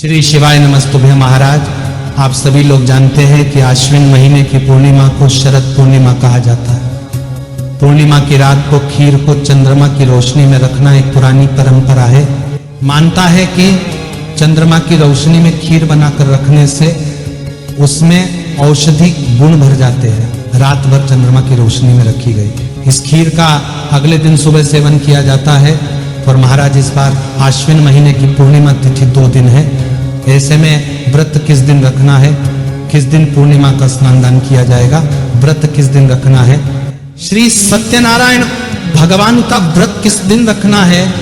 श्री शिवाय नमस्तुभ्य महाराज। आप सभी लोग जानते हैं कि आश्विन महीने की पूर्णिमा को शरद पूर्णिमा कहा जाता है। पूर्णिमा की रात को खीर को चंद्रमा की रोशनी में रखना एक पुरानी परंपरा है। मानता है कि चंद्रमा की रोशनी में खीर बनाकर रखने से उसमें औषधि गुण भर जाते हैं। रात भर चंद्रमा की रोशनी में रखी गई इस खीर का अगले दिन सुबह सेवन किया जाता है। और महाराज इस बार आश्विन महीने की पूर्णिमा तिथि 2 दिन है। ऐसे में व्रत किस दिन रखना है, किस दिन पूर्णिमा का स्नान दान किया जाएगा, व्रत किस दिन रखना है, श्री सत्यनारायण भगवान का व्रत किस दिन रखना है,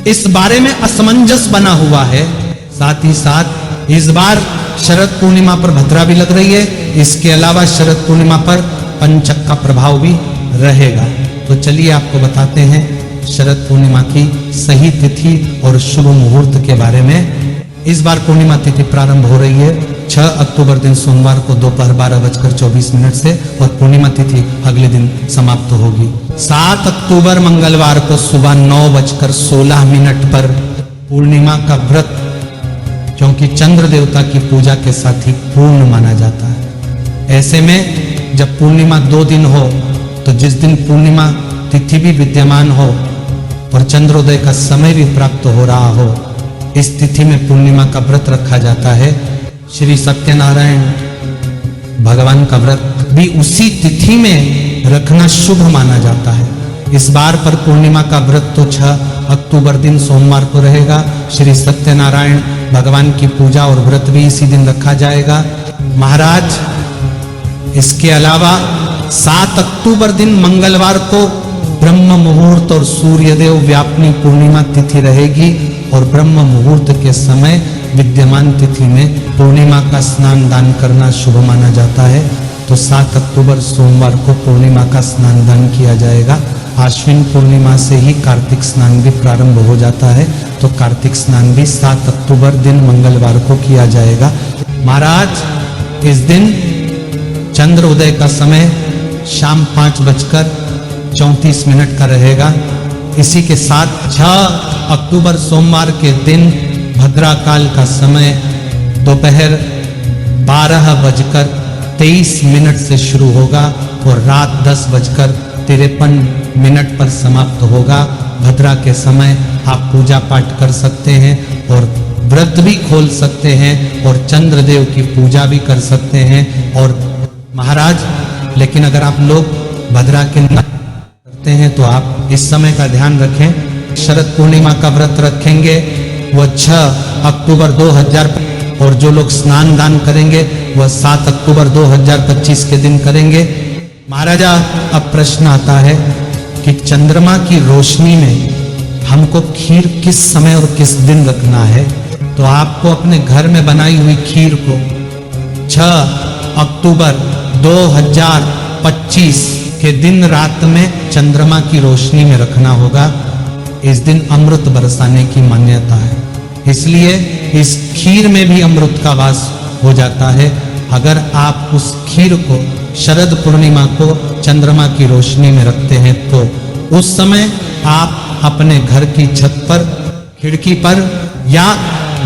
इस बारे में असमंजस बना हुआ है। साथ ही साथ इस बार शरद पूर्णिमा पर भद्रा भी लग रही है। इसके अलावा शरद पूर्णिमा पर पंचक का प्रभाव भी रहेगा। तो चलिए आपको बताते हैं शरद पूर्णिमा की सही तिथि और शुभ मुहूर्त के बारे में। इस बार पूर्णिमा तिथि प्रारंभ हो रही है 6 अक्टूबर दिन सोमवार को दोपहर 12:24 से और पूर्णिमा तिथि अगले दिन समाप्त होगी। 7 अक्टूबर मंगलवार को सुबह 9:16 पर पूर्णिमा का व्रत, क्योंकि चंद्र देवता की पूजा के साथ ही पूर्ण माना जाता है। ऐसे में जब पूर्णिमा 2 दिन हो तो जिस दिन पूर्णिमा तिथि भी विद्यमान हो और चंद्रोदय का समय भी प्राप्त हो रहा हो, इस तिथि में पूर्णिमा का व्रत रखा जाता है। श्री सत्यनारायण भगवान का व्रत भी उसी तिथि में रखना शुभ माना जाता है। इस बार पर पूर्णिमा का व्रत तो 6 अक्टूबर दिन सोमवार को रहेगा। श्री सत्यनारायण भगवान की पूजा और व्रत भी इसी दिन रखा जाएगा महाराज। इसके अलावा 7 अक्टूबर दिन मंगलवार को ब्रह्म मुहूर्त और सूर्यदेव व्यापनी पूर्णिमा तिथि रहेगी और ब्रह्म मुहूर्त के समय विद्यमान तिथि में पूर्णिमा का स्नान दान करना शुभ माना जाता है। तो 7 अक्टूबर सोमवार को पूर्णिमा का स्नान दान किया जाएगा। आश्विन पूर्णिमा से ही कार्तिक स्नान भी प्रारंभ हो जाता है, तो कार्तिक स्नान भी 7 अक्टूबर दिन मंगलवार को किया जाएगा महाराज। इस दिन चंद्र उदय का समय शाम 5:34 का रहेगा। इसी के साथ 6 अक्टूबर सोमवार के दिन भद्रा काल का समय दोपहर 12:23 से शुरू होगा और रात 10:53 पर समाप्त होगा। भद्रा के समय आप पूजा पाठ कर सकते हैं और व्रत भी खोल सकते हैं और चंद्रदेव की पूजा भी कर सकते हैं। और महाराज लेकिन अगर आप लोग भद्रा के करते हैं तो आप इस समय का ध्यान रखें। शरद पूर्णिमा का व्रत रखेंगे वह 6 अक्टूबर 2000 और जो लोग स्नान दान करेंगे वह 7 अक्टूबर 2025 के दिन करेंगे। महाराजा अब प्रश्न आता है कि चंद्रमा की रोशनी में हमको खीर किस समय और किस दिन रखना है। तो आपको अपने घर में बनाई हुई खीर को 6 अक्टूबर 2025 के दिन रात में चंद्रमा की रोशनी में रखना होगा। इस दिन अमृत बरसाने की मान्यता है, इसलिए इस खीर में भी अमृत का वास हो जाता है। अगर आप उस खीर को शरद पूर्णिमा को चंद्रमा की रोशनी में रखते हैं तो उस समय आप अपने घर की छत पर, खिड़की पर या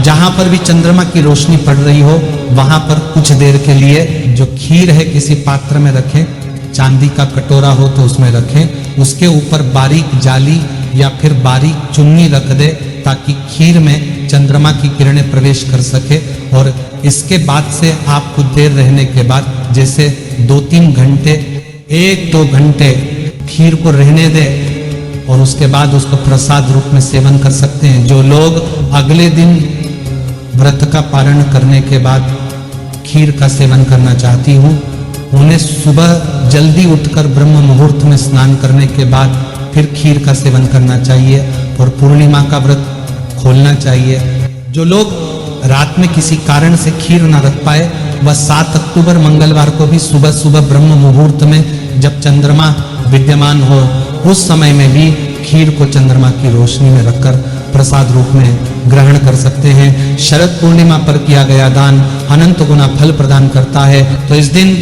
जहां पर भी चंद्रमा की रोशनी पड़ रही हो वहां पर कुछ देर के लिए जो खीर है किसी पात्र में रखें। चांदी का कटोरा हो तो उसमें रखें, उसके ऊपर बारीक जाली या फिर बारीक चुन्नी रख दे ताकि खीर में चंद्रमा की किरणें प्रवेश कर सके। और इसके बाद से आप कुछ देर रहने के बाद जैसे 2-3 घंटे 1-2 घंटे खीर को रहने दे और उसके बाद उसको प्रसाद रूप में सेवन कर सकते हैं। जो लोग अगले दिन व्रत का पारण करने के बाद खीर का सेवन करना चाहती हूँ उन्हें सुबह जल्दी उठकर ब्रह्म मुहूर्त में स्नान करने के बाद फिर खीर का सेवन करना चाहिए और पूर्णिमा का व्रत खोलना चाहिए। जो लोग रात में किसी कारण से खीर ना रख पाए वह 7 अक्टूबर मंगलवार को भी सुबह सुबह ब्रह्म मुहूर्त में जब चंद्रमा विद्यमान हो उस समय में भी खीर को चंद्रमा की रोशनी में रखकर प्रसाद रूप में ग्रहण कर सकते हैं। शरद पूर्णिमा पर किया गया दान अनंत गुना फल प्रदान करता है। तो इस दिन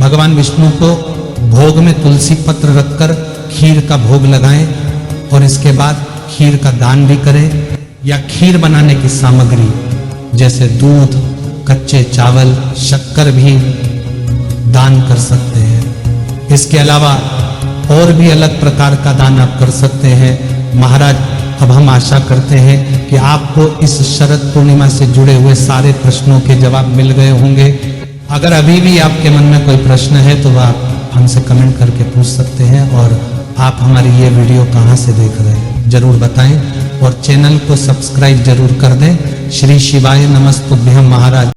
भगवान विष्णु को भोग में तुलसी पत्र रखकर खीर का भोग लगाएं और इसके बाद खीर का दान भी करें। या खीर बनाने की सामग्री जैसे दूध, कच्चे चावल, शक्कर भी दान कर सकते हैं। इसके अलावा और भी अलग प्रकार का दान आप कर सकते हैं। महाराज, अब हम आशा करते हैं कि आपको इस शरद पूर्णिमा से जुड़े हुए सारे प्रश्नों के जवाब मिल गए होंगे। अगर अभी भी आपके मन में कोई प्रश्न है तो वह आप हमसे कमेंट करके पूछ सकते हैं। और आप हमारी ये वीडियो कहाँ से देख रहे हैं जरूर बताएं और चैनल को सब्सक्राइब जरूर कर दें। श्री शिवाय नमस्तुभ्यं महाराज।